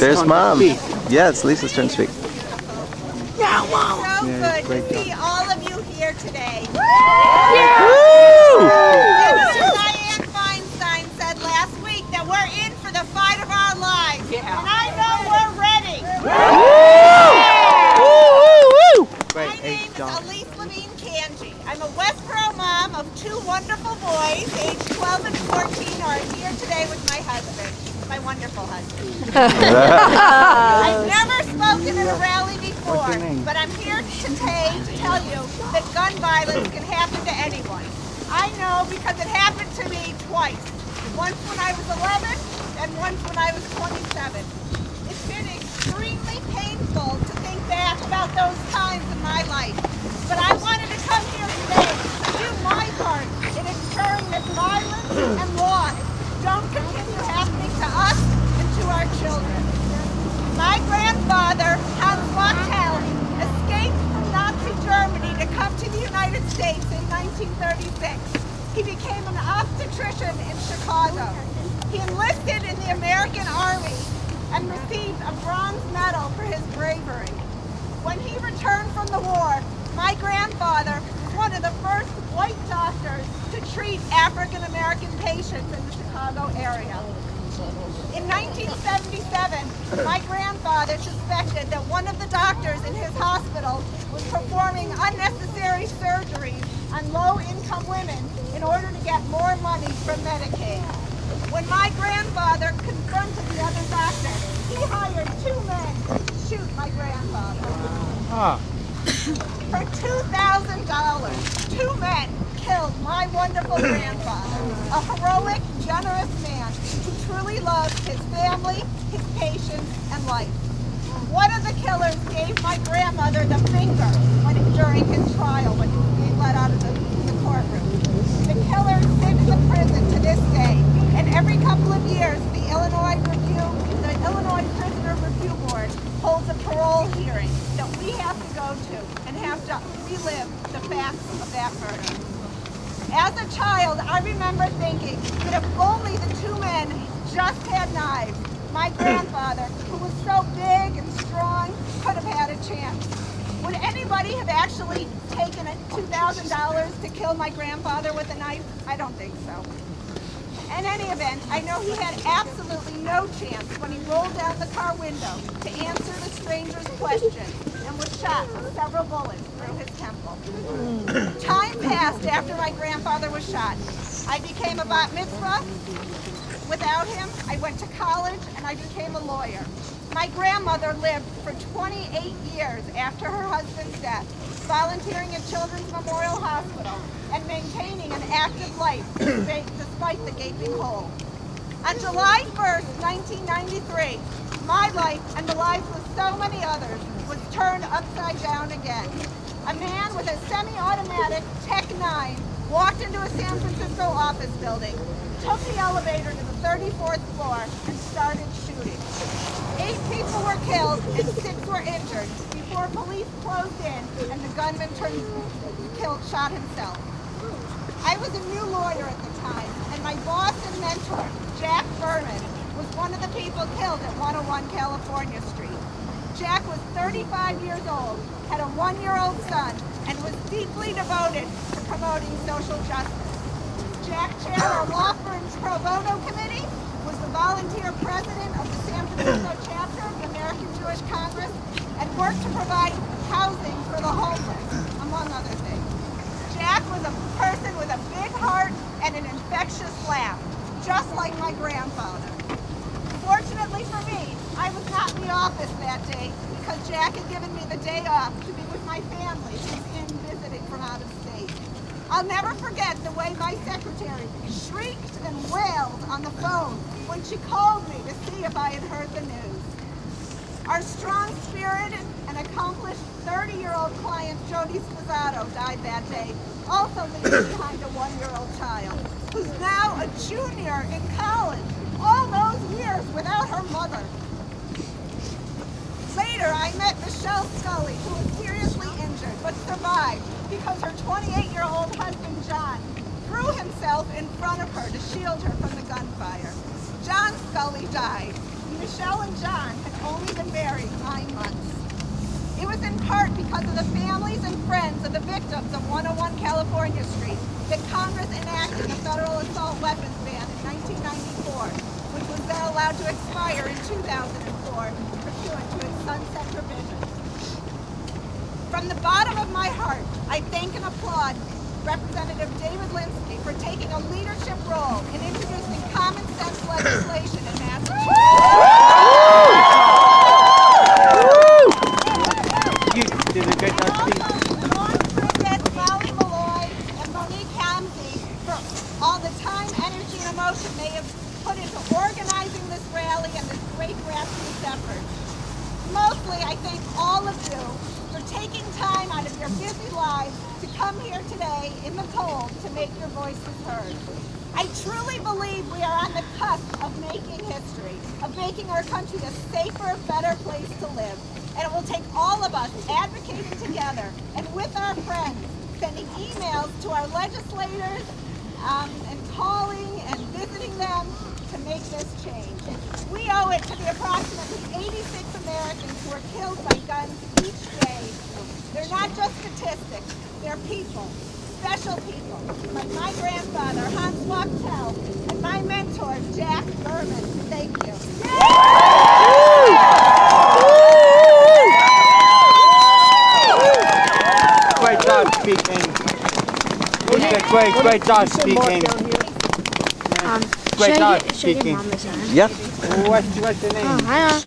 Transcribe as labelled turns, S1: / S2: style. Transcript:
S1: There's
S2: turn
S1: Mom.
S2: to speak.
S1: Yeah, it's Lisa's turn to speak.
S3: Yeah, wow. So
S2: Yeah,
S3: good
S2: great
S3: to see all of you here today.
S1: Woo!
S3: Senator Dianne Feinstein said last week that we're in for the fight of our lives.
S4: Yeah.
S3: And I know we're ready.
S2: Great.
S3: My
S2: Hey,
S3: name is
S2: John.
S3: Elise Levine Kanji. I'm a Westboro mom of two wonderful boys, aged 12 and 14, who are here today with my husband, my wonderful husband. I've never spoken at a rally before,
S2: What's your name?
S3: but I'm here today to tell you that gun violence can happen to anyone. I know because it happened to me twice. Once when I was 11 and once when I was 27. It's been extremely painful to think back about those times in my life. But I wanted to come here today to do my part in ensuring that violence and loss don't continue happening to us and to our children. My grandfather, Hans Wachtel, escaped from Nazi Germany to come to the United States in 1936. He became an obstetrician in Chicago. He enlisted in the American Army and received a bronze medal for his bravery. When he returned from the war, my grandfather was one of the first white doctors to treat African American patients in the Chicago area. In 1977, my grandfather suspected that one of the doctors in his hospital was performing unnecessary surgeries on low-income women in order to get more money from Medicaid. When my grandfather confronted the other doctor, he hired two men to shoot my grandfather. For $2,000, two men killed my wonderful grandfather, a heroic, generous man who truly loved his family, his patients, and life. One of the killers gave my grandmother the finger during his trial when he was being let out of the courtroom. The killer sits in the prison to this day, and every couple of years the Illinois Prisoner Review Board holds a parole hearing that we have to go to and have to relive the facts of that murder. As a child, I remember thinking that if only the two men just had knives, my grandfather, who was so big and strong, could have had a chance. Would anybody have actually taken $2,000 to kill my grandfather with a knife? I don't think so. In any event, I know he had absolutely no chance when he rolled down the car window to answer the stranger's question and was shot with several bullets through his temple. Time passed after my grandfather was shot. I became a bat mitzvah. Without him, I went to college and I became a lawyer. My grandmother lived for 28 years after her husband's death, volunteering at Children's Memorial Hospital and maintaining an active life despite the gaping hole. On July 1st, 1993, my life and the lives of so many others was turned upside down again. A man with a semi-automatic Tech-9 walked into a San Francisco office building, took the elevator to the 34th floor, and started shooting. 8 people were killed and 6 were injured before police closed in and the gunman shot himself. I was a new lawyer at the time, and my boss and mentor, Jack Berman, was one of the people killed at 101 California Street. Jack was 35 years old, had a 1-year-old son, and was deeply devoted to promoting social justice. Jack chaired our law firm's pro bono committee, was the volunteer president of the San Francisco chapter of the American Jewish Congress, and worked to provide housing for the homeless, among other things. Jack was a person with a big heart and an infectious laugh, just like my grandfather. Fortunately for me, I was not in the office that day because Jack had given me the day off to be with my family who was in visiting from out of state. I'll never forget the way my secretary shrieked and wailed on the phone when she called me to see if I had heard the news. Our strong-spirited and accomplished 30-year-old client, Jody Sposato, died that day, also leaving behind a 1-year-old child, who's now a junior in college, all those years without her mother. Later, I met Michelle Scully, who was seriously injured, but survived because her 28-year-old husband, John, threw himself in front of her to shield her from the gunfire. John Scully died. Michelle and John had only been married 9 months. It was in part because of the families and friends of the victims of 101 California Street that Congress enacted the federal assault weapons ban in 1994, which was then allowed to expire in 2004 pursuant to its sunset provision. From the bottom of my heart, I thank and applaud Representative David Linsky for taking a leadership role in introducing common sense legislation in Massachusetts.
S1: You did a great job speaking.
S3: Dawn Bridget, Molly Malloy, and Monique Hamzy for all the time, energy, and emotion they have put into organizing this rally and this great grassroots effort. Mostly, I thank all of you for taking time out of your busy lives to come here today in the cold to make your voices heard. I truly believe we are on the cusp of making history, of making our country a safer, better place to live. And it will take all of us advocating together and with our friends, sending emails to our legislators and calling and visiting them to make this change. We owe it to the approximately 86 Americans who are killed by guns each day. They're not just statistics, they're people, special people, like my grandfather, Hans Wachtel, and my mentor, Jack Berman. Thank you.
S1: Great job speaking. Great job speaking. Great job speaking.
S2: Yep.
S1: What's your name?
S2: Oh, I know.